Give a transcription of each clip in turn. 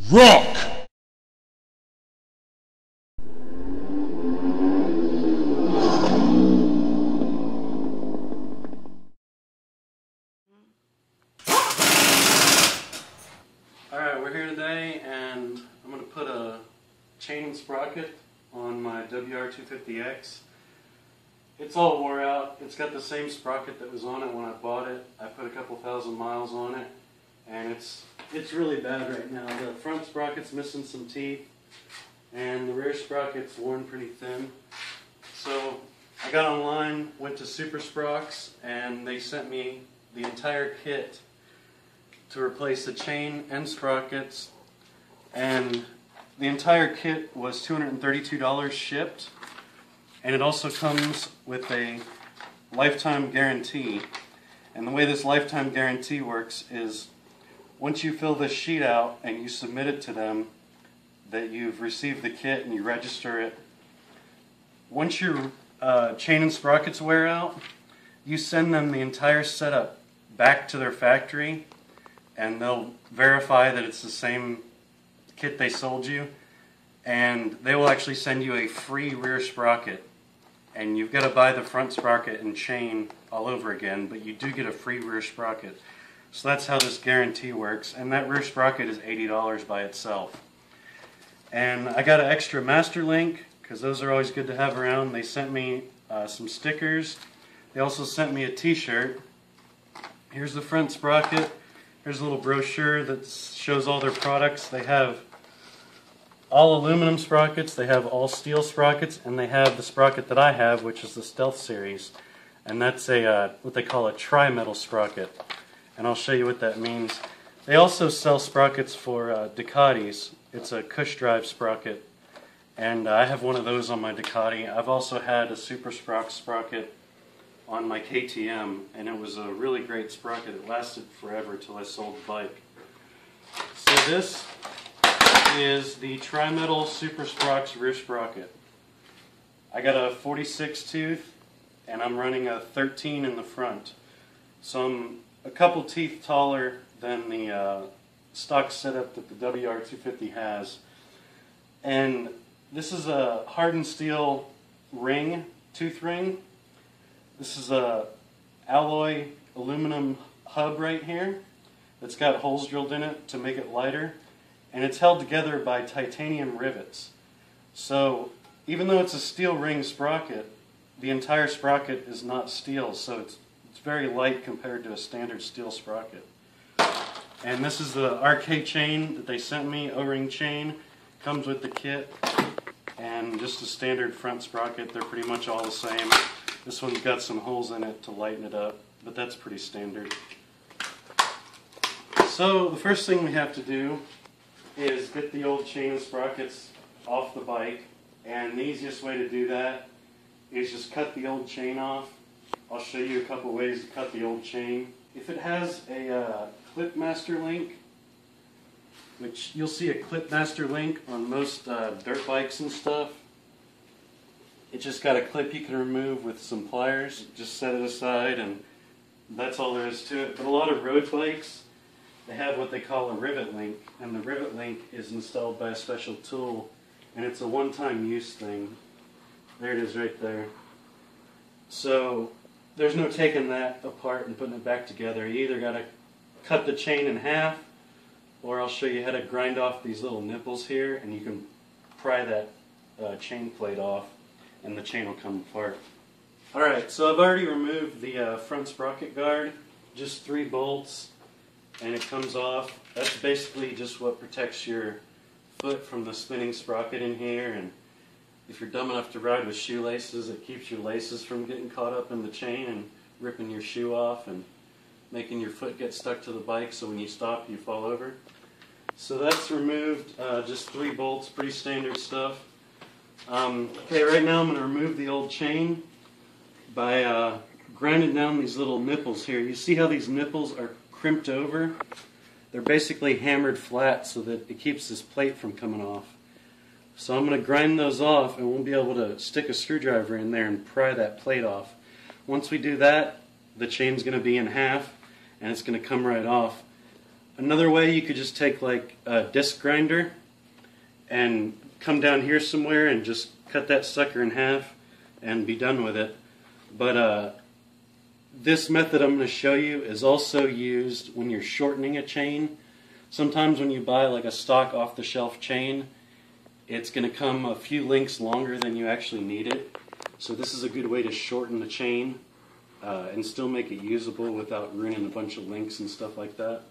Rock! Alright, we're here today and I'm going to put a chain and sprocket on my WR250X. It's all wore out. It's got the same sprocket that was on it when I bought it. I put a couple thousand miles on it and it's really bad right now. The front sprocket's missing some teeth and the rear sprocket's worn pretty thin. So I got online, went to Sprockets, and they sent me the entire kit to replace the chain and sprockets, and the entire kit was $232 shipped, and it also comes with a lifetime guarantee. And the way this lifetime guarantee works is once you fill this sheet out and you submit it to them that you've received the kit and you register it, once your chain and sprockets wear out, you send them the entire setup back to their factory and they'll verify that it's the same kit they sold you, and they will actually send you a free rear sprocket. And you've got to buy the front sprocket and chain all over again, but you do get a free rear sprocket. So that's how this guarantee works, and that rear sprocket is $80 by itself. And I got an extra master link, because those are always good to have around. They sent me some stickers. They also sent me a t-shirt. Here's the front sprocket. Here's a little brochure that shows all their products. They have all aluminum sprockets, they have all steel sprockets, and they have the sprocket that I have, which is the Stealth series. And that's a what they call a tri-metal sprocket. And I'll show you what that means. They also sell sprockets for Ducatis. It's a Cush drive sprocket. And I have one of those on my Ducati. I've also had a Super sprocket on my KTM, and it was a really great sprocket. It lasted forever till I sold the bike. So this is the tri-metal Super Sprockets rear sprocket. I got a 46 tooth and I'm running a 13 in the front. So I'm a couple teeth taller than the stock setup that the WR250 has. And this is a hardened steel ring, tooth ring. This is a alloy aluminum hub right here that's got holes drilled in it to make it lighter. And it's held together by titanium rivets. So even though it's a steel ring sprocket, the entire sprocket is not steel, so it's very light compared to a standard steel sprocket. And this is the RK chain that they sent me, O-ring chain. Comes with the kit, and just a standard front sprocket. They're pretty much all the same. This one's got some holes in it to lighten it up, but that's pretty standard. So the first thing we have to do is get the old chain and sprockets off the bike, and the easiest way to do that is just cut the old chain off. I'll show you a couple ways to cut the old chain. If it has a clip master link, which you'll see a clip master link on most dirt bikes and stuff, it's just got a clip you can remove with some pliers. Just set it aside and that's all there is to it. But a lot of road bikes, they have what they call a rivet link, and the rivet link is installed by a special tool, and it's a one-time use thing. There it is right there. So there's no taking that apart and putting it back together. You either got to cut the chain in half, or I'll show you how to grind off these little nipples here, and you can pry that chain plate off and the chain will come apart. Alright, so I've already removed the front sprocket guard, just 3 bolts, and it comes off. That's basically just what protects your foot from the spinning sprocket in here, and if you're dumb enough to ride with shoelaces, it keeps your laces from getting caught up in the chain and ripping your shoe off and making your foot get stuck to the bike, so when you stop you fall over. So that's removed, just 3 bolts, pretty standard stuff. Okay, right now I'm going to remove the old chain by grinding down these little nipples here. You see how these nipples are crimped over? They're basically hammered flat so that it keeps this plate from coming off. So I'm going to grind those off, and we'll be able to stick a screwdriver in there and pry that plate off. Once we do that, the chain's going to be in half and it's going to come right off. Another way, you could just take like a disc grinder and come down here somewhere and just cut that sucker in half and be done with it. But this method I'm going to show you is also used when you're shortening a chain. Sometimes when you buy like a stock off-the-shelf chain, it's going to come a few links longer than you actually need it. So this is a good way to shorten the chain and still make it usable without ruining a bunch of links and stuff like that.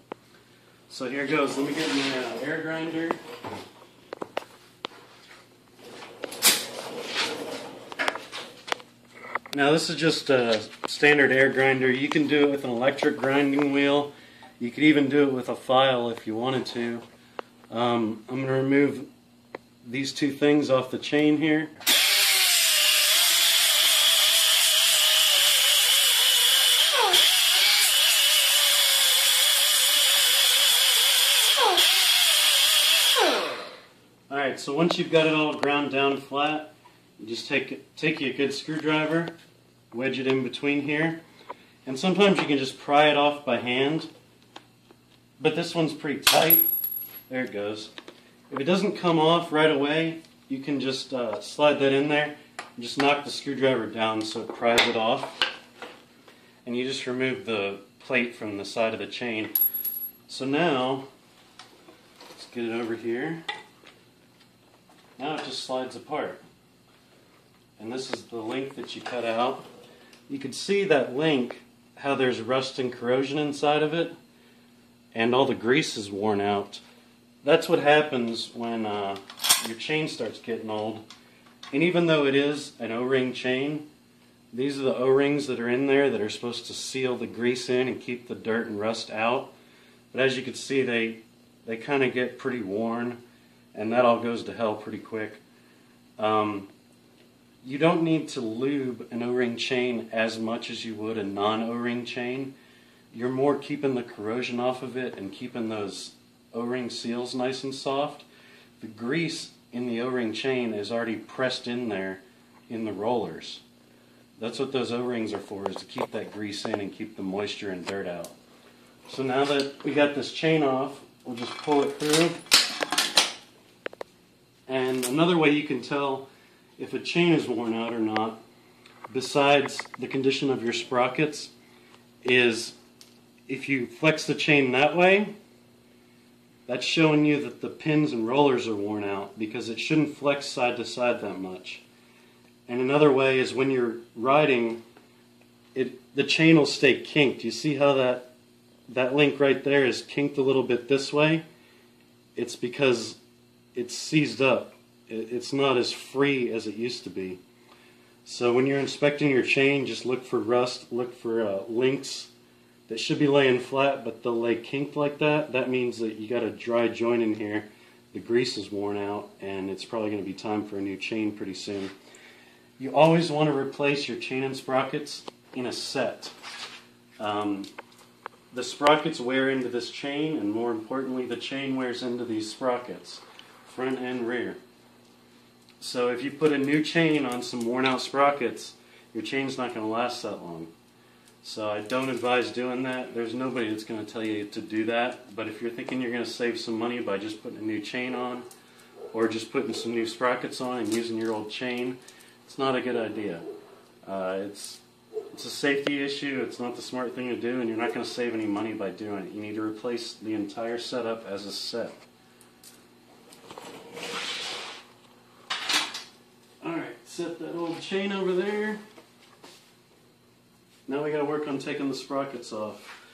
So here goes. Let me get my air grinder. Now this is just a standard air grinder. You can do it with an electric grinding wheel. You could even do it with a file if you wanted to. I'm going to remove these two things off the chain here. Alright, so once you've got it all ground down flat, you just take you a good screwdriver, wedge it in between here, and sometimes you can just pry it off by hand, but this one's pretty tight. There it goes. If it doesn't come off right away, you can just slide that in there and just knock the screwdriver down so it pries it off, and you just remove the plate from the side of the chain. So now, let's get it over here. Now it just slides apart. And this is the link that you cut out. You can see that link, how there's rust and corrosion inside of it, and all the grease is worn out. That's what happens when your chain starts getting old. And even though it is an O-ring chain, these are the O-rings that are in there that are supposed to seal the grease in and keep the dirt and rust out. But as you can see, they kind of get pretty worn, and that all goes to hell pretty quick. You don't need to lube an O-ring chain as much as you would a non-O-ring chain. You're more keeping the corrosion off of it and keeping those O-ring seals nice and soft. The grease in the O-ring chain is already pressed in there in the rollers. That's what those O-rings are for, is to keep that grease in and keep the moisture and dirt out. So now that we got this chain off, we'll just pull it through. And another way you can tell if a chain is worn out or not, besides the condition of your sprockets, is if you flex the chain that way, that's showing you that the pins and rollers are worn out, because it shouldn't flex side to side that much. And another way is when you're riding, the chain will stay kinked. You see how that link right there is kinked a little bit this way? It's because it's seized up. It's not as free as it used to be. So when you're inspecting your chain, just look for rust, look for links that should be laying flat, but they'll lay kinked like that. That means that you got a dry joint in here, the grease is worn out, and it's probably going to be time for a new chain pretty soon. You always want to replace your chain and sprockets in a set. The sprockets wear into this chain, and more importantly, the chain wears into these sprockets, front and rear. So if you put a new chain on some worn out sprockets, your chain's not going to last that long. So I don't advise doing that. There's nobody that's going to tell you to do that. But if you're thinking you're going to save some money by just putting a new chain on, or just putting some new sprockets on and using your old chain, it's not a good idea. It's a safety issue. It's not the smart thing to do, and you're not going to save any money by doing it. You need to replace the entire setup as a set. Alright, set that old chain over there. Now we got to work on taking the sprockets off.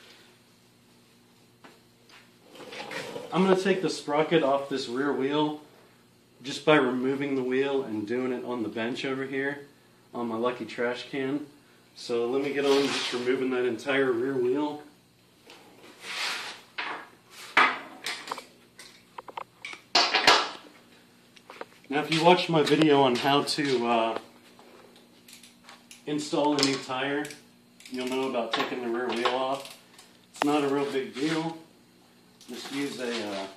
I'm going to take the sprocket off this rear wheel just by removing the wheel and doing it on the bench over here on my lucky trash can. So let me get on just removing that entire rear wheel. Now if you watched my video on how to install a new tire, you'll know about taking the rear wheel off. It's not a real big deal. Just use a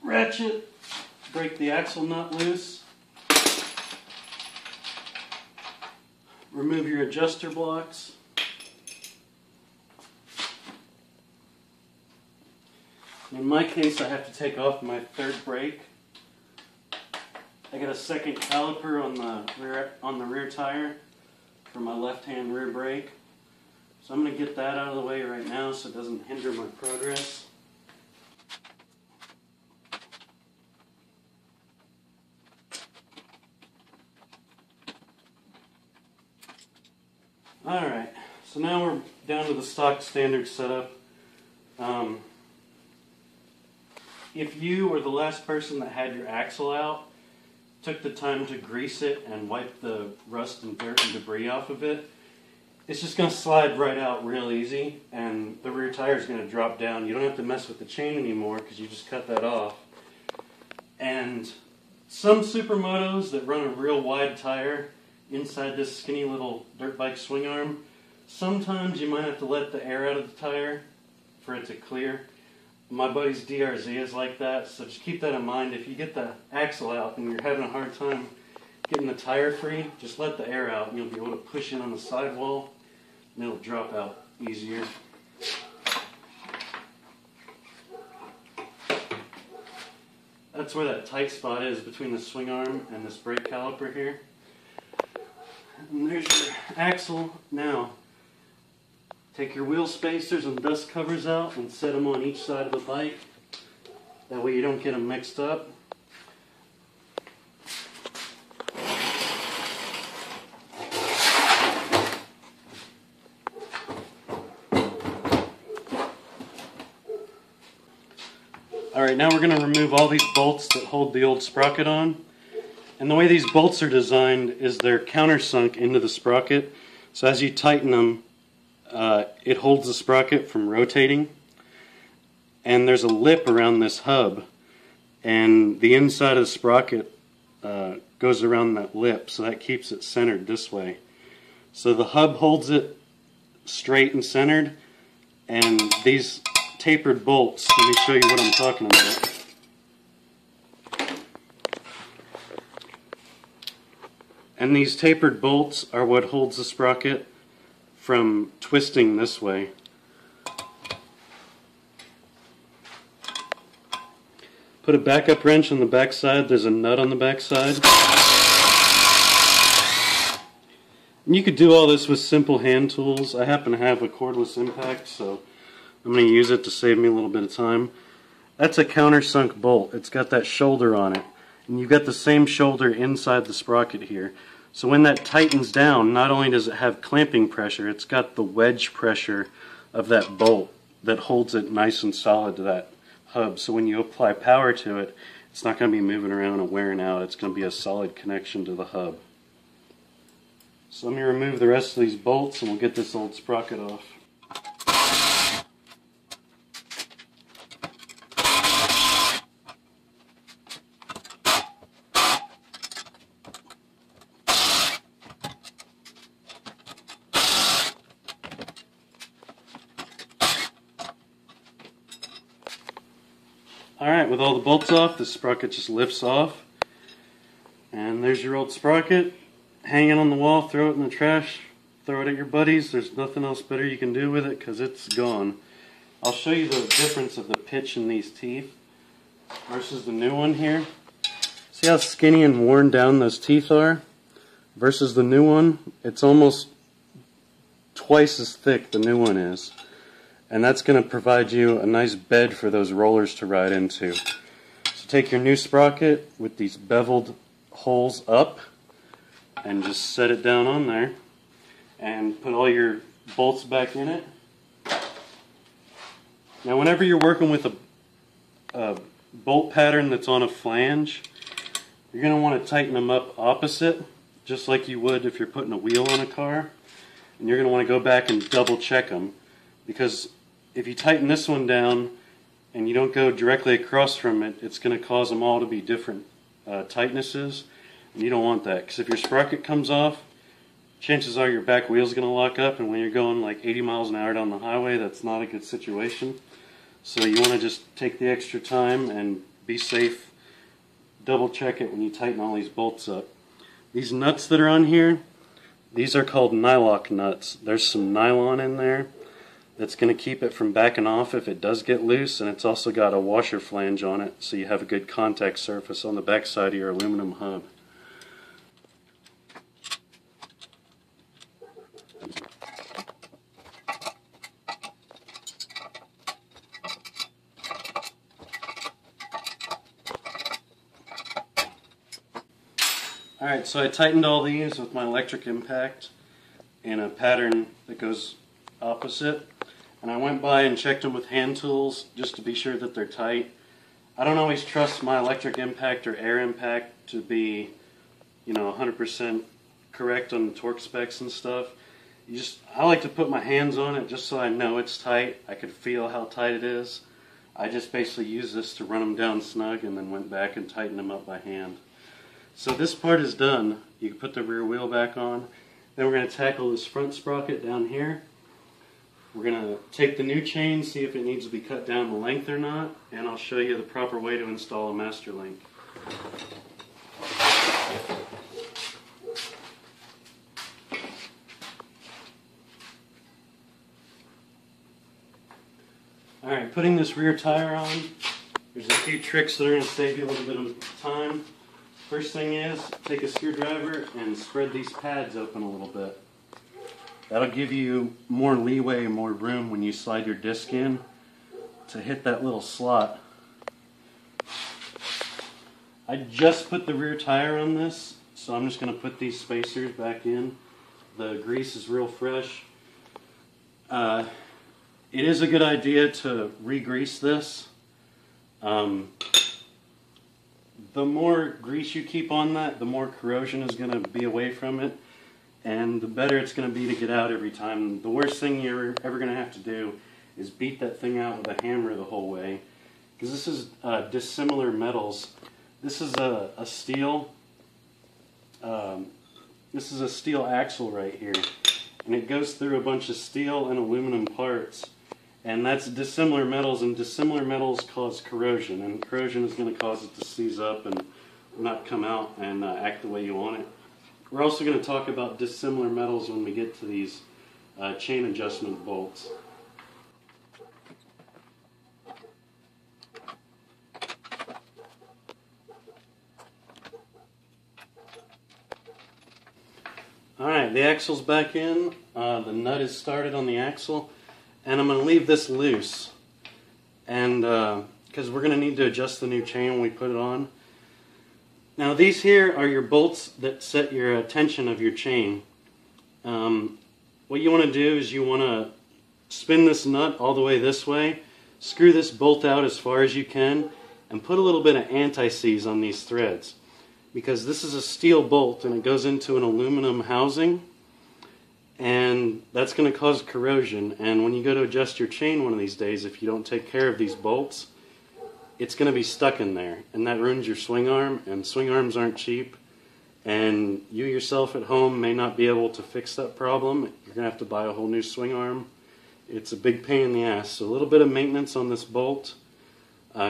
ratchet, break the axle nut loose, remove your adjuster blocks, In my case, I have to take off my third brake. I got a second caliper on the rear tire for my left-hand rear brake. So I'm going to get that out of the way right now so it doesn't hinder my progress. Alright, so now we're down to the stock standard setup. If you or the last person that had your axle out took the time to grease it and wipe the rust and dirt and debris off of it, it's just going to slide right out real easy, and the rear tire is going to drop down. You don't have to mess with the chain anymore because you just cut that off. And some supermotos that run a real wide tire inside this skinny little dirt bike swing arm, sometimes you might have to let the air out of the tire for it to clear. My buddy's DRZ is like that, so just keep that in mind. If you get the axle out and you're having a hard time getting the tire free, just let the air out and you'll be able to push in on the sidewall and it'll drop out easier. That's where that tight spot is between the swing arm and this brake caliper here. And there's your axle. Now, take your wheel spacers and dust covers out and set them on each side of the bike. That way you don't get them mixed up. Alright, now we're going to remove all these bolts that hold the old sprocket on. And the way these bolts are designed is they're countersunk into the sprocket. So as you tighten them, it holds the sprocket from rotating. And there's a lip around this hub. And the inside of the sprocket goes around that lip, so that keeps it centered this way. So the hub holds it straight and centered. And these tapered bolts, let me show you what I'm talking about. And these tapered bolts are what holds the sprocket from twisting this way. Put a backup wrench on the back side. There's a nut on the back side. And you could do all this with simple hand tools. I happen to have a cordless impact, so I'm going to use it to save me a little bit of time. That's a countersunk bolt. It's got that shoulder on it. And you've got the same shoulder inside the sprocket here. So when that tightens down, not only does it have clamping pressure, it's got the wedge pressure of that bolt that holds it nice and solid to that hub. So when you apply power to it, it's not going to be moving around and wearing out. It's going to be a solid connection to the hub. So let me remove the rest of these bolts and we'll get this old sprocket off. Alright, with all the bolts off, the sprocket just lifts off. And there's your old sprocket. Hang it on the wall, throw it in the trash, throw it at your buddies. There's nothing else better you can do with it because it's gone. I'll show you the difference of the pitch in these teeth versus the new one here. See how skinny and worn down those teeth are? Versus the new one, it's almost twice as thick the new one is. And that's going to provide you a nice bed for those rollers to ride into. So take your new sprocket with these beveled holes up and just set it down on there and put all your bolts back in it. Now whenever you're working with a bolt pattern that's on a flange, you're going to want to tighten them up opposite, just like you would if you're putting a wheel on a car. And you're going to want to go back and double check them, because if you tighten this one down and you don't go directly across from it, it's going to cause them all to be different tightnesses, and you don't want that, because if your sprocket comes off, chances are your back wheel is going to lock up, and when you're going like 80 miles an hour down the highway, that's not a good situation. So you want to just take the extra time and be safe. Double check it when you tighten all these bolts up. These nuts that are on here, these are called nylock nuts. There's some nylon in there. that's going to keep it from backing off if it does get loose, and it's also got a washer flange on it so you have a good contact surface on the back side of your aluminum hub. Alright, so I tightened all these with my electric impact in a pattern that goes opposite, and I went by and checked them with hand tools just to be sure that they're tight. I don't always trust my electric impact or air impact to be, 100% correct on the torque specs and stuff. I like to put my hands on it just so I know it's tight. I could feel how tight it is. I just basically used this to run them down snug and then went back and tightened them up by hand. So this part is done. You can put the rear wheel back on. Then we're going to tackle this front sprocket down here. We're going to take the new chain, see if it needs to be cut down the length or not, and I'll show you the proper way to install a master link. Alright, putting this rear tire on, there's a few tricks that are going to save you a little bit of time. First thing is, take a screwdriver and spread these pads open a little bit. That'll give you more leeway, more room when you slide your disc in to hit that little slot. I just put the rear tire on this, so I'm just going to put these spacers back in. The grease is real fresh. It is a good idea to re-grease this. The more grease you keep on that, the more corrosion is going to be away from it, and the better it's going to be to get out every time. The worst thing you're ever going to have to do is beat that thing out with a hammer the whole way, because this is dissimilar metals. This is a steel. This is a steel axle right here, and it goes through a bunch of steel and aluminum parts. And that's dissimilar metals, and dissimilar metals cause corrosion, and corrosion is going to cause it to seize up and not come out and act the way you want it. We're also going to talk about dissimilar metals when we get to these chain adjustment bolts. Alright, the axle's back in, the nut is started on the axle. And I'm going to leave this loose, and because we're going to need to adjust the new chain when we put it on. Now these here are your bolts that set your tension of your chain. What you want to do is you want to spin this nut all the way this way, screw this bolt out as far as you can, and put a little bit of anti-seize on these threads. Because this is a steel bolt and it goes into an aluminum housing, and that's going to cause corrosion. And when you go to adjust your chain one of these days, if you don't take care of these bolts, it's going to be stuck in there, and that ruins your swing arm, and swing arms aren't cheap, and you yourself at home may not be able to fix that problem. You're going to have to buy a whole new swing arm. It's a big pain in the ass. So a little bit of maintenance on this bolt,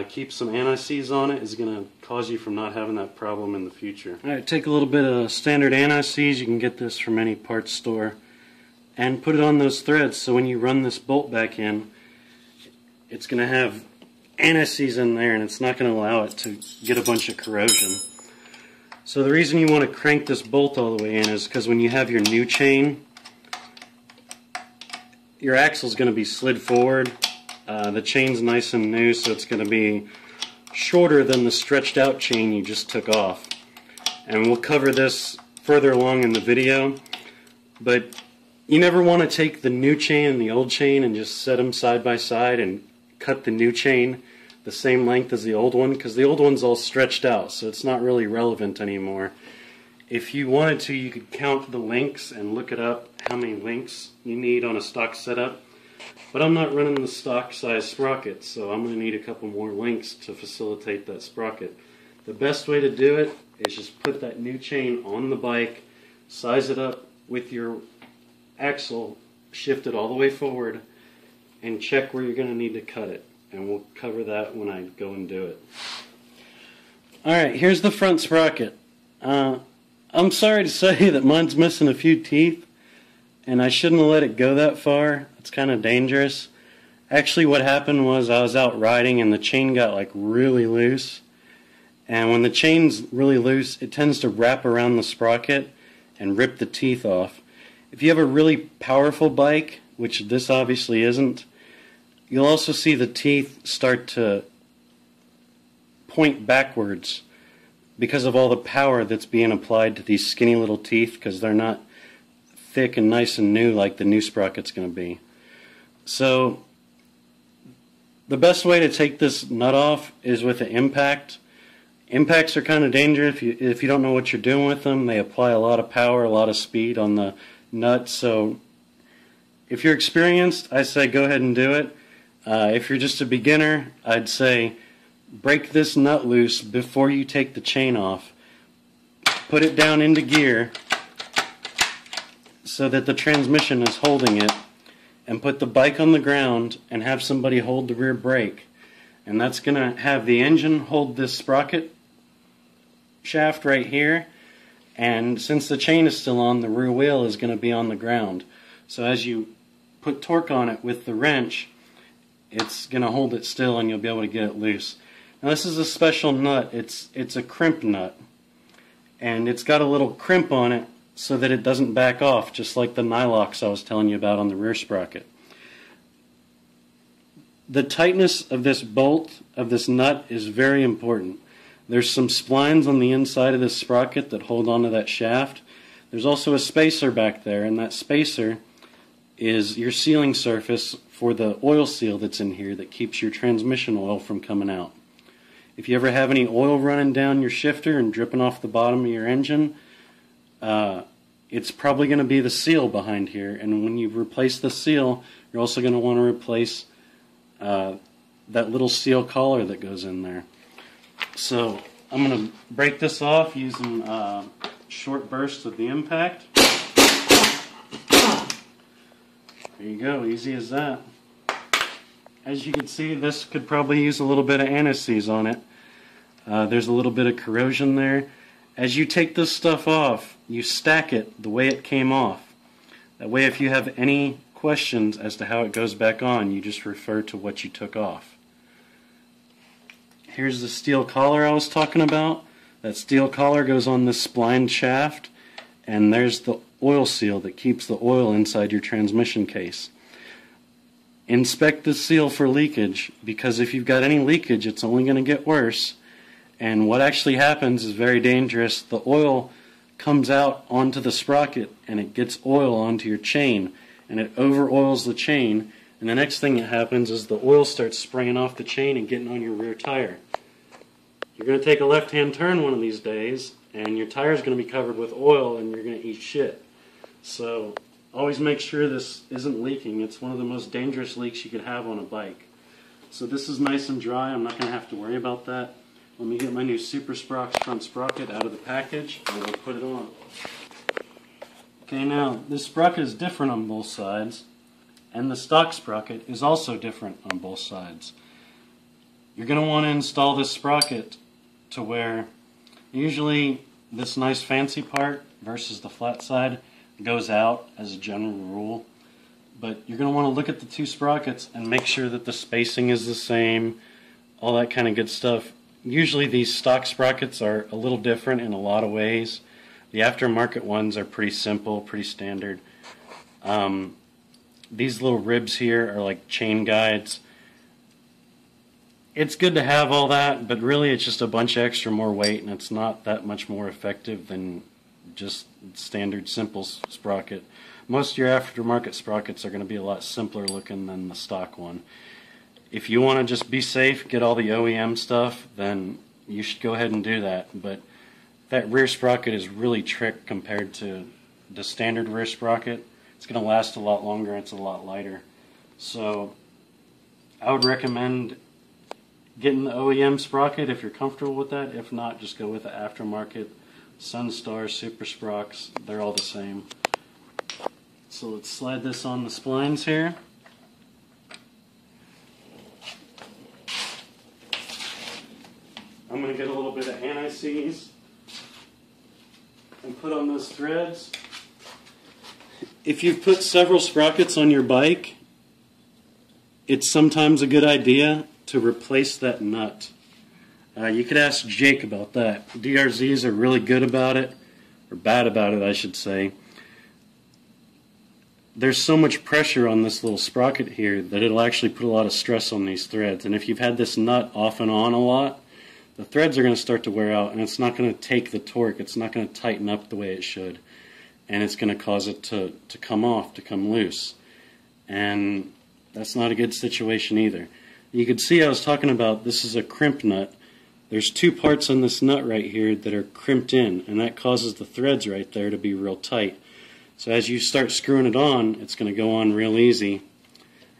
keep some anti-seize on it, is going to cause you from not having that problem in the future. Alright, take a little bit of standard anti-seize. You can get this from any parts store, and put it on those threads so when you run this bolt back in, it's going to have anti-seize in there, and it's not going to allow it to get a bunch of corrosion. So the reason you want to crank this bolt all the way in is because when you have your new chain, your axle is going to be slid forward. The chain's nice and new, so it's going to be shorter than the stretched out chain you just took off. And we'll cover this further along in the video, but you never want to take the new chain and the old chain and just set them side by side and cut the new chain the same length as the old one, because the old one's all stretched out, so it's not really relevant anymore. If you wanted to, you could count the links and look it up, how many links you need on a stock setup. But I'm not running the stock size sprocket, so I'm going to need a couple more links to facilitate that sprocket. The best way to do it is just put that new chain on the bike, size it up with your axle shifted all the way forward, and check where you're going to need to cut it. And we'll cover that when I go and do it. Alright, here's the front sprocket. I'm sorry to say that mine's missing a few teeth. and I shouldn't have let it go that far. It's kind of dangerous. Actually, what happened was I was out riding and the chain got like really loose. And when the chain's really loose, it tends to wrap around the sprocket and rip the teeth off. If you have a really powerful bike, which this obviously isn't, you'll also see the teeth start to point backwards because of all the power that's being applied to these skinny little teeth, because they're not thick and nice and new like the new sprocket's going to be. So the best way to take this nut off is with an impact. Impacts are kind of dangerous if you don't know what you're doing with them. They apply a lot of power, a lot of speed on the nut. So if you're experienced, I say go ahead and do it. If you're just a beginner, I'd say break this nut loose before you take the chain off. Put it down into gear so that the transmission is holding it, and put the bike on the ground and have somebody hold the rear brake. And that's going to have the engine hold this sprocket shaft right here, and since the chain is still on, the rear wheel is going to be on the ground. So as you put torque on it with the wrench, it's going to hold it still and you'll be able to get it loose. Now this is a special nut. It's a crimp nut, and it's got a little crimp on it so that it doesn't back off, just like the nylocks I was telling you about on the rear sprocket. The tightness of this bolt, of this nut, is very important. There's some splines on the inside of this sprocket that hold onto that shaft. There's also a spacer back there, and that spacer is your sealing surface for the oil seal that's in here that keeps your transmission oil from coming out. If you ever have any oil running down your shifter and dripping off the bottom of your engine, it's probably going to be the seal behind here. And when you replace the seal, you're also going to want to replace that little seal collar that goes in there. So I'm going to break this off using short bursts of the impact. There you go, easy as that. As you can see, this could probably use a little bit of anti-seize on it. There's a little bit of corrosion there. As you take this stuff off, you stack it the way it came off. That way, if you have any questions as to how it goes back on, you just refer to what you took off. Here's the steel collar I was talking about. That steel collar goes on this splined shaft, and there's the oil seal that keeps the oil inside your transmission case. Inspect the seal for leakage, because if you've got any leakage, it's only going to get worse. And what actually happens is very dangerous. The oil comes out onto the sprocket, and it gets oil onto your chain, and it over-oils the chain, and the next thing that happens is the oil starts spraying off the chain and getting on your rear tire. You're going to take a left-hand turn one of these days, and your tire is going to be covered with oil, and you're going to eat shit. So always make sure this isn't leaking. It's one of the most dangerous leaks you could have on a bike. So this is nice and dry. I'm not going to have to worry about that. Let me get my new Super Sprockets front sprocket out of the package, and we'll put it on. Okay, now this sprocket is different on both sides, and the stock sprocket is also different on both sides. You're going to want to install this sprocket to where usually this nice fancy part versus the flat side goes out as a general rule. But you're going to want to look at the two sprockets and make sure that the spacing is the same, all that kind of good stuff. Usually these stock sprockets are a little different in a lot of ways. The aftermarket ones are pretty simple, pretty standard. These little ribs here are like chain guides. It's good to have all that, but really it's just a bunch of extra more weight, and it's not that much more effective than just standard simple sprocket. Most of your aftermarket sprockets are going to be a lot simpler looking than the stock one. If you want to just be safe, get all the OEM stuff, then you should go ahead and do that. But that rear sprocket is really tricked compared to the standard rear sprocket. It's going to last a lot longer, and it's a lot lighter. So I would recommend getting the OEM sprocket if you're comfortable with that. If not, just go with the aftermarket. Sunstar, Super Sprockets, they're all the same. So let's slide this on the splines here. I'm going to get a little bit of anti-seize and put on those threads. If you've put several sprockets on your bike, it's sometimes a good idea to replace that nut. You could ask Jake about that. DRZs are really good about it, or bad about it, I should say. There's so much pressure on this little sprocket here that it'll actually put a lot of stress on these threads. And if you've had this nut off and on a lot, the threads are going to start to wear out, and it's not going to take the torque. It's not going to tighten up the way it should. And it's going to cause it to come off, to come loose. And that's not a good situation either. You can see I was talking about this is a crimp nut. There's two parts on this nut right here that are crimped in, and that causes the threads right there to be real tight. So as you start screwing it on, it's going to go on real easy.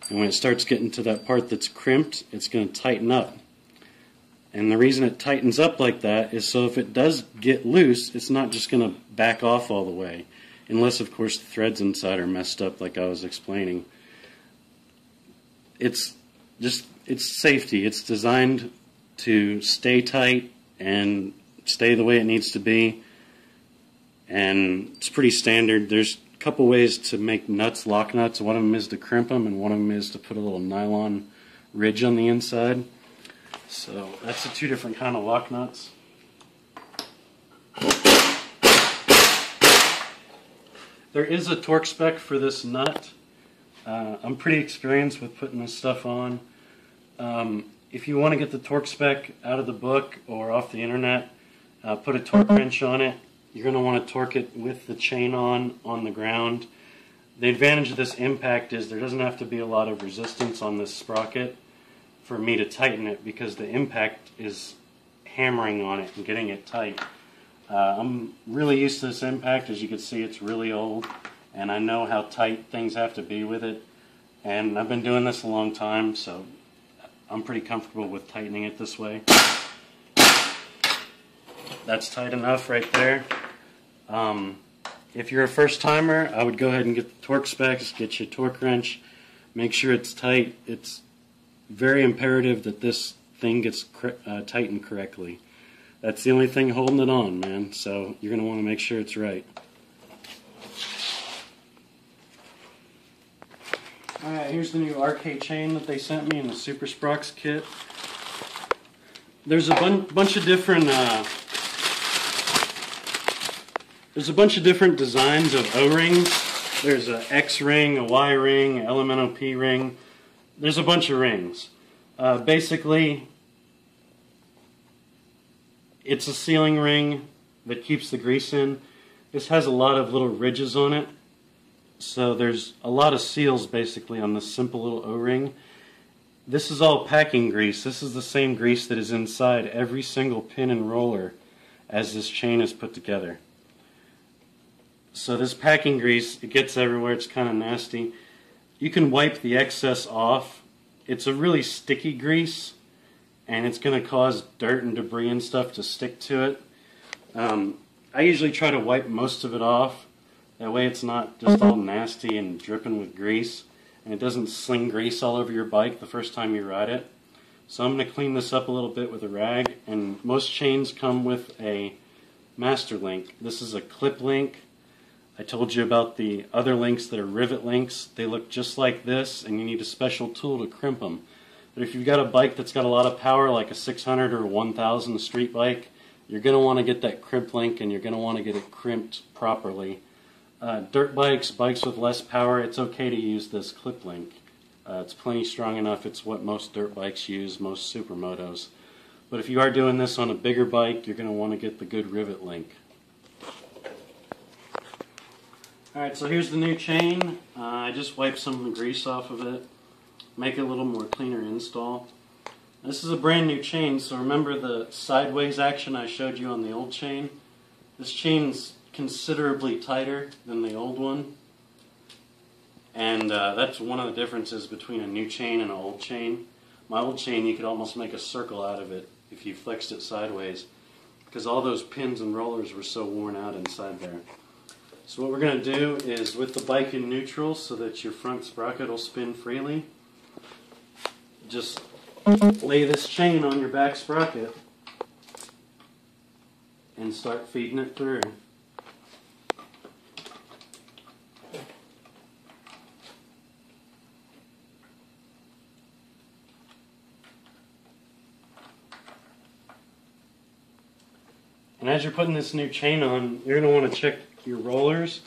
And when it starts getting to that part that's crimped, it's going to tighten up. And the reason it tightens up like that is so if it does get loose, it's not just going to back off all the way. Unless, of course, the threads inside are messed up like I was explaining. It's safety. It's designed to stay tight and stay the way it needs to be. And it's pretty standard. There's a couple ways to make nuts, lock nuts. One of them is to crimp them, and one of them is to put a little nylon ridge on the inside. So that's the two different kind of lock nuts. There is a torque spec for this nut. I'm pretty experienced with putting this stuff on. If you want to get the torque spec out of the book or off the internet, put a torque wrench on it. You're going to want to torque it with the chain on the ground. The advantage of this impact is there doesn't have to be a lot of resistance on this sprocket for me to tighten it, because the impact is hammering on it and getting it tight. I'm really used to this impact. As you can see, it's really old, and I know how tight things have to be with it. And I've been doing this a long time, so I'm pretty comfortable with tightening it this way. That's tight enough right there. If you're a first timer, I would go ahead and get the torque specs, get your torque wrench, make sure it's tight. It's very imperative that this thing gets tightened correctly. That's the only thing holding it on, man, so you're going to want to make sure it's right. Alright, here's the new RK chain that they sent me in the Super Sprockets kit. There's a bunch of different designs of O-rings. There's a X ring, a Y ring, an LMNOP ring. There's a bunch of rings. Basically, it's a sealing ring that keeps the grease in. This has a lot of little ridges on it. So there's a lot of seals basically on this simple little O-ring. This is all packing grease. This is the same grease that is inside every single pin and roller as this chain is put together. So this packing grease, it gets everywhere. It's kind of nasty. You can wipe the excess off. It's a really sticky grease, and it's going to cause dirt and debris and stuff to stick to it. I usually try to wipe most of it off. That way it's not just all nasty and dripping with grease, and it doesn't sling grease all over your bike the first time you ride it. So I'm going to clean this up a little bit with a rag, and most chains come with a master link. This is a clip link. I told you about the other links that are rivet links. They look just like this, and you need a special tool to crimp them. But if you've got a bike that's got a lot of power, like a 600 or 1000 street bike, you're going to want to get that crimp link, and you're going to want to get it crimped properly. Dirt bikes, bikes with less power, it's okay to use this clip link. It's plenty strong enough. It's what most dirt bikes use, most supermotos. But if you are doing this on a bigger bike, you're going to want to get the good rivet link. Alright, so here's the new chain. I just wiped some of the grease off of it, make it a little more cleaner install. This is a brand new chain, so remember the sideways action I showed you on the old chain? This chain's considerably tighter than the old one, and that's one of the differences between a new chain and an old chain. My old chain, you could almost make a circle out of it if you flexed it sideways, because all those pins and rollers were so worn out inside there. So what we're going to do is, with the bike in neutral so that your front sprocket will spin freely, just lay this chain on your back sprocket and start feeding it through. And as you're putting this new chain on, you're going to want to check your rollers.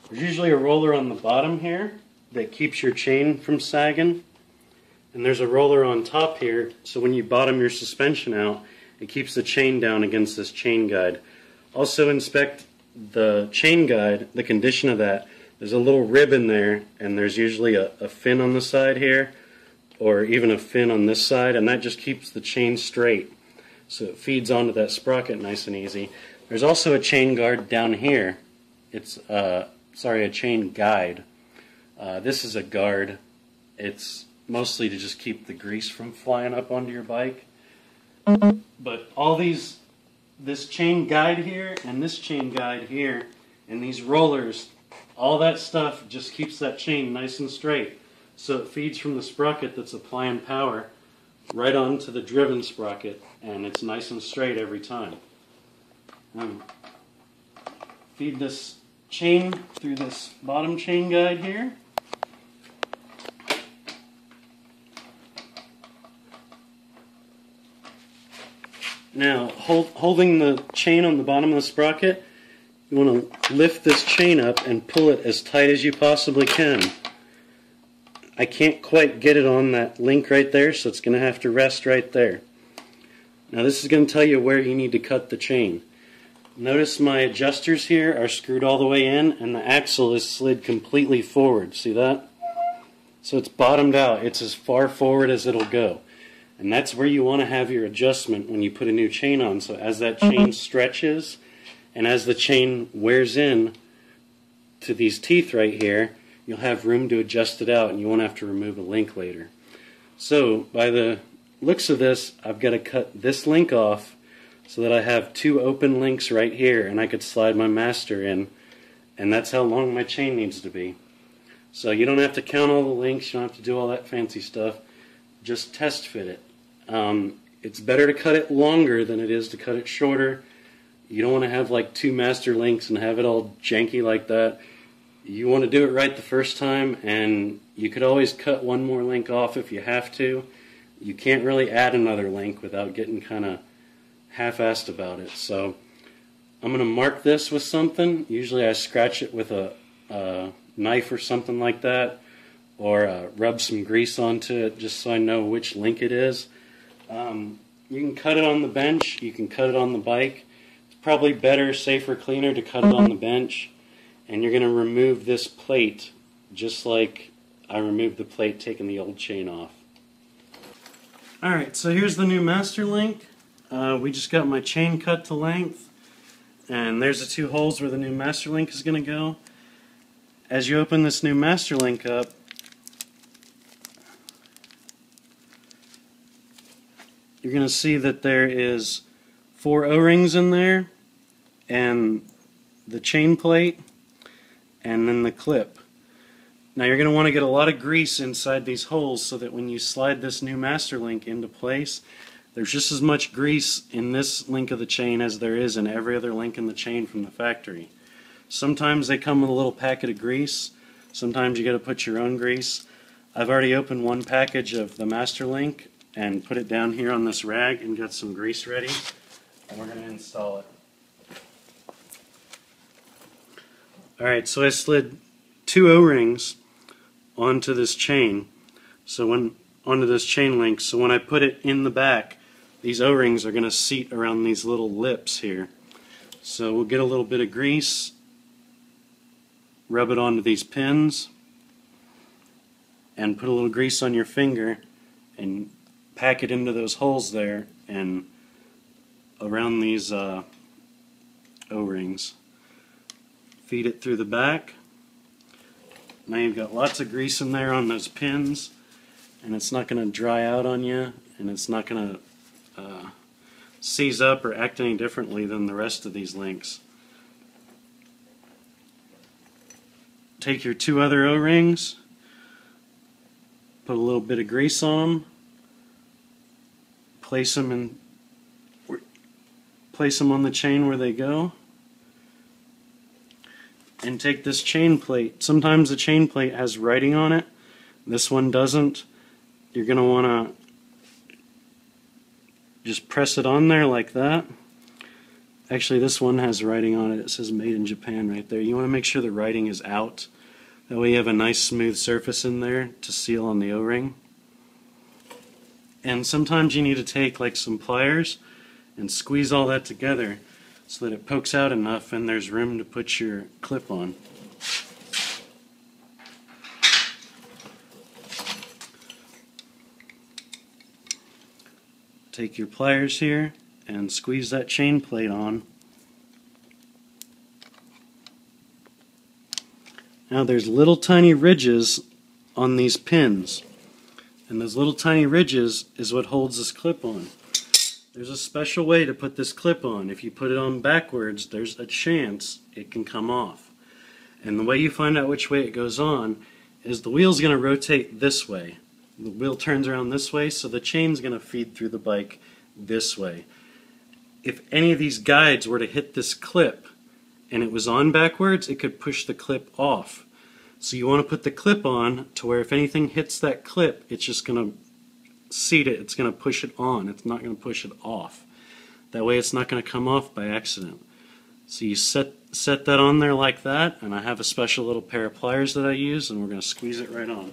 There's usually a roller on the bottom here that keeps your chain from sagging. And there's a roller on top here, so when you bottom your suspension out, it keeps the chain down against this chain guide. Also inspect the chain guide, the condition of that. There's a little rib in there, and there's usually a fin on the side here, or even a fin on this side, and that just keeps the chain straight. So it feeds onto that sprocket nice and easy. There's also a chain guard down here. It's, a chain guide. This is a guard. It's mostly to just keep the grease from flying up onto your bike. But all this chain guide here, and this chain guide here, and these rollers, all that stuff just keeps that chain nice and straight. So it feeds from the sprocket that's applying power right onto the driven sprocket, and it's nice and straight every time. Feed this chain through this bottom chain guide here. Now, holding the chain on the bottom of the sprocket, you want to lift this chain up and pull it as tight as you possibly can. I can't quite get it on that link right there, so it's going to have to rest right there. Now this is going to tell you where you need to cut the chain. Notice my adjusters here are screwed all the way in, and the axle is slid completely forward. See that? So it's bottomed out. It's as far forward as it'll go. And that's where you want to have your adjustment when you put a new chain on. So as that chain stretches, and as the chain wears in to these teeth right here, you'll have room to adjust it out, and you won't have to remove a link later. So by the looks of this, I've got to cut this link off so that I have two open links right here, and I could slide my master in, and that's how long my chain needs to be. So you don't have to count all the links, you don't have to do all that fancy stuff, just test fit it. It's better to cut it longer than it is to cut it shorter. You don't want to have like two master links and have it all janky like that. You want to do it right the first time, and you could always cut one more link off if you have to. You can't really add another link without getting kind of half-assed about it. So I'm going to mark this with something. Usually I scratch it with a knife or something like that, or rub some grease onto it just so I know which link it is. You can cut it on the bench, you can cut it on the bike. It's probably better, safer, cleaner to cut it on the bench. And you're going to remove this plate just like I removed the plate taking the old chain off. Alright, so here's the new master link. We just got my chain cut to length, and there's the two holes where the new master link is going to go. As you open this new master link up, you're going to see that there is 4 O-rings in there, and the chain plate, and then the clip. Now you're going to want to get a lot of grease inside these holes so that when you slide this new master link into place, there's just as much grease in this link of the chain as there is in every other link in the chain from the factory. Sometimes they come with a little packet of grease, sometimes you got to put your own grease. I've already opened one package of the master link and put it down here on this rag and got some grease ready, and we're going to install it. Alright, so I slid 2 O-rings onto this chain, onto this chain link, so when I put it in the back, these O-rings are going to seat around these little lips here. So we'll get a little bit of grease, rub it onto these pins, and put a little grease on your finger and pack it into those holes there and around these O-rings. Feed it through the back. Now you've got lots of grease in there on those pins, and it's not going to dry out on you, and it's not going to seize up or act any differently than the rest of these links. Take your 2 other O-rings, put a little bit of grease on them, place them on the chain where they go, and take this chain plate. Sometimes the chain plate has writing on it, this one doesn't. You're going to want to just press it on there like that. Actually, this one has writing on it. It says made in Japan right there. You want to make sure the writing is out. That way you have a nice smooth surface in there to seal on the O-ring. And sometimes you need to take like some pliers and squeeze all that together so that it pokes out enough and there's room to put your clip on. Take your pliers here and squeeze that chain plate on. Now there's little tiny ridges on these pins, and those little tiny ridges is what holds this clip on. There's a special way to put this clip on. If you put it on backwards, there's a chance it can come off. And the way you find out which way it goes on is the wheel's going to rotate this way. The wheel turns around this way, so the chain's going to feed through the bike this way. If any of these guides were to hit this clip and it was on backwards, it could push the clip off. So you want to put the clip on to where if anything hits that clip, it's just going to seat it, it's going to push it on, it's not going to push it off. That way it's not going to come off by accident. So you set that on there like that, and I have a special little pair of pliers that I use, and we're going to squeeze it right on.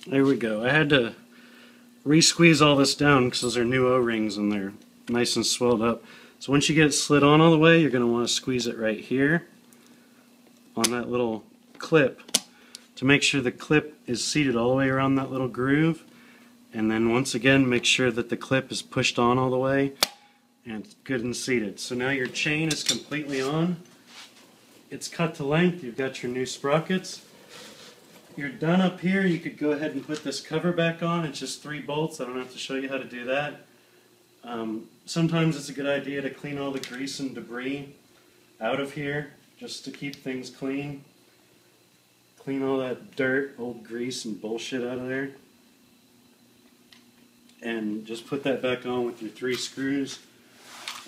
There we go. I had to re-squeeze all this down because those are new O-rings and they're nice and swelled up. So once you get it slid on all the way, you're going to want to squeeze it right here on that little clip to make sure the clip is seated all the way around that little groove. And then once again, make sure that the clip is pushed on all the way and it's good and seated. So now your chain is completely on. It's cut to length. You've got your new sprockets. You're done up here. You could go ahead and put this cover back on. It's just 3 bolts. I don't have to show you how to do that. Sometimes it's a good idea to clean all the grease and debris out of here just to keep things clean. Clean all that dirt, old grease and bullshit out of there. And just put that back on with your 3 screws.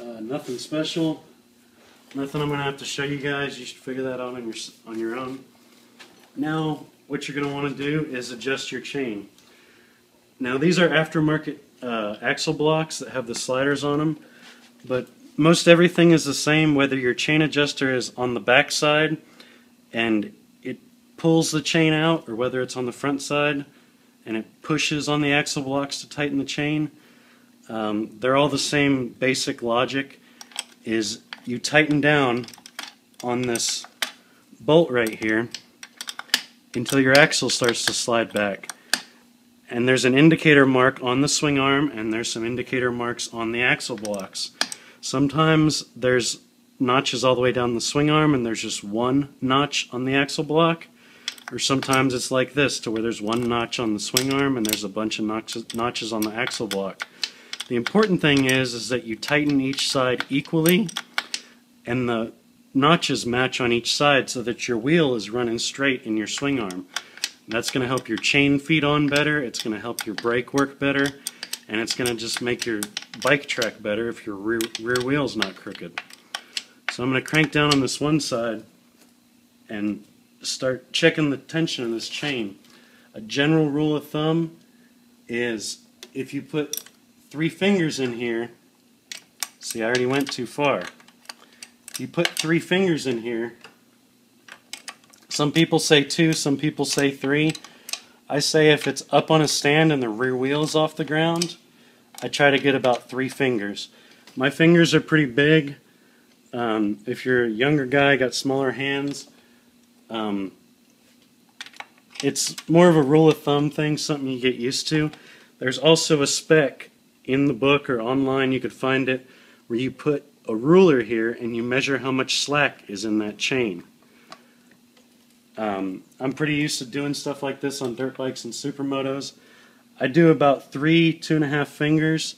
Nothing special. Nothing I'm going to have to show you guys. You should figure that out on your own. Now, what you're going to want to do is adjust your chain. Now these are aftermarket axle blocks that have the sliders on them, but most everything is the same whether your chain adjuster is on the back side and it pulls the chain out or whether it's on the front side and it pushes on the axle blocks to tighten the chain. They're all the same basic logic. Is you tighten down on this bolt right here until your axle starts to slide back. And there's an indicator mark on the swing arm and there's some indicator marks on the axle blocks. Sometimes there's notches all the way down the swing arm and there's just 1 notch on the axle block, or sometimes it's like this to where there's 1 notch on the swing arm and there's a bunch of notches on the axle block. The important thing is that you tighten each side equally and the notches match on each side so that your wheel is running straight in your swing arm. That's going to help your chain feed on better, it's going to help your brake work better, and it's going to just make your bike track better if your rear wheel's not crooked. So I'm going to crank down on this one side and start checking the tension of this chain. A general rule of thumb is if you put 3 fingers in here, see I already went too far. You put 3 fingers in here. Some people say 2, some people say 3. I say if it's up on a stand and the rear wheel's off the ground, I try to get about 3 fingers. My fingers are pretty big. If you're a younger guy, got smaller hands, it's more of a rule of thumb thing, something you get used to. There's also a spec in the book or online, you could find it, where you put a ruler here and you measure how much slack is in that chain. I'm pretty used to doing stuff like this on dirt bikes and supermotos. I do about 2.5 fingers,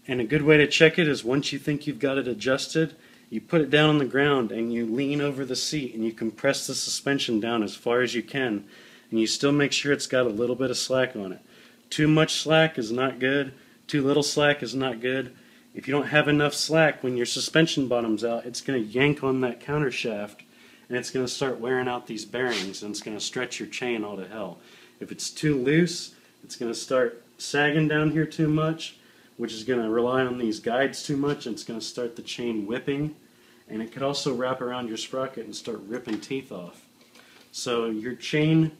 and a good way to check it is once you think you've got it adjusted, you put it down on the ground and you lean over the seat and you compress the suspension down as far as you can, and you still make sure it's got a little bit of slack on it. Too much slack is not good. Too little slack is not good. If you don't have enough slack when your suspension bottom's out, it's going to yank on that counter shaft and it's going to start wearing out these bearings and it's going to stretch your chain all to hell. If it's too loose, it's going to start sagging down here too much, which is going to rely on these guides too much, and it's going to start the chain whipping, and it could also wrap around your sprocket and start ripping teeth off. So your chain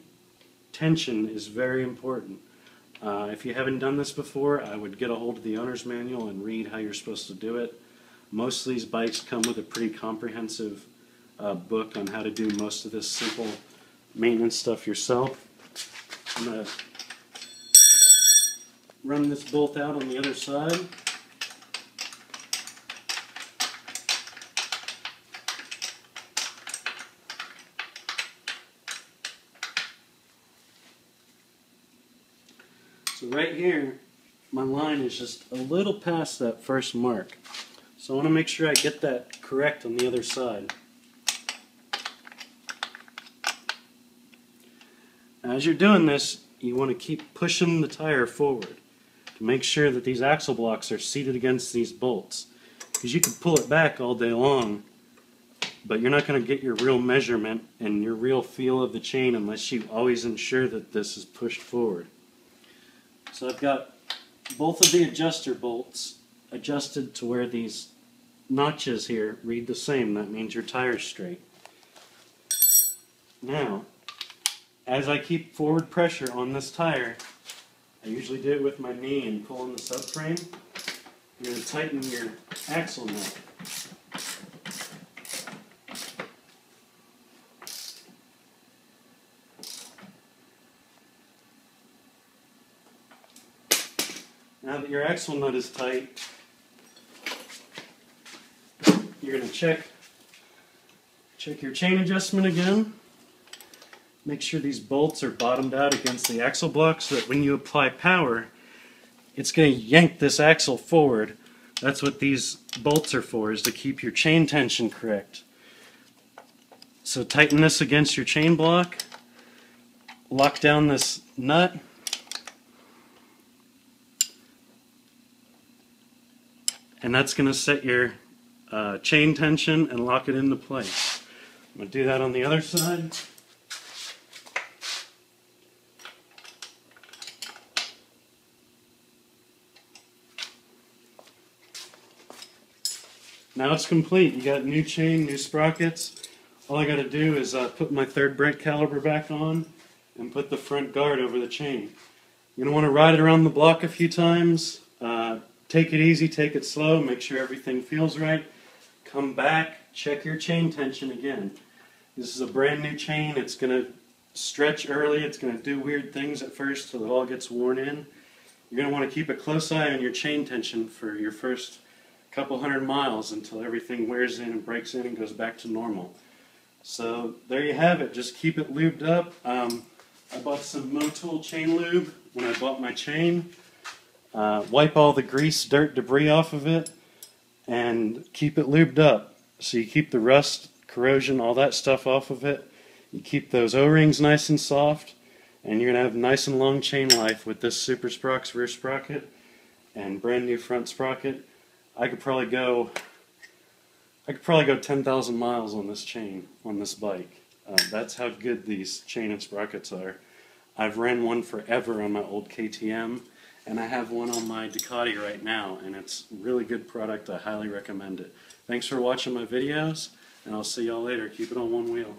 tension is very important. If you haven't done this before, I would get a hold of the owner's manual and read how you're supposed to do it. Most of these bikes come with a pretty comprehensive book on how to do most of this simple maintenance stuff yourself. I'm going to run this bolt out on the other side. So right here, my line is just a little past that first mark. So I want to make sure I get that correct on the other side. As you're doing this, you want to keep pushing the tire forward to make sure that these axle blocks are seated against these bolts. Because you can pull it back all day long, but you're not going to get your real measurement and your real feel of the chain unless you always ensure that this is pushed forward. So I've got both of the adjuster bolts adjusted to where these notches here read the same. That means your tire's straight. Now, as I keep forward pressure on this tire, I usually do it with my knee and pull on the subframe. You're going to tighten your axle nut. Now that your axle nut is tight, you're going to check your chain adjustment again. Make sure these bolts are bottomed out against the axle block so that when you apply power, it's going to yank this axle forward. That's what these bolts are for, is to keep your chain tension correct. So tighten this against your chain block, lock down this nut, and that's going to set your chain tension and lock it into place. I'm going to do that on the other side. Now it's complete. You got new chain, new sprockets. All I got to do is put my third brake caliper back on and put the front guard over the chain. You're going to want to ride it around the block a few times. Take it easy, take it slow, make sure everything feels right. Come back, check your chain tension again. This is a brand new chain. It's going to stretch early. It's going to do weird things at first till it all gets worn in. You're going to want to keep a close eye on your chain tension for your first couple hundred miles until everything wears in and breaks in and goes back to normal. So there you have it. Just keep it lubed up. I bought some Motul chain lube when I bought my chain. Wipe all the grease, dirt, debris off of it and keep it lubed up. So you keep the rust, corrosion, all that stuff off of it. You keep those O-rings nice and soft, and you're going to have nice and long chain life with this Super Sprockets rear sprocket and brand new front sprocket. I could probably go 10,000 miles on this chain, on this bike. That's how good these chain and sprockets are. I've ran one forever on my old KTM, and I have one on my Ducati right now, and it's a really good product. I highly recommend it. Thanks for watching my videos, and I'll see y'all later. Keep it on one wheel.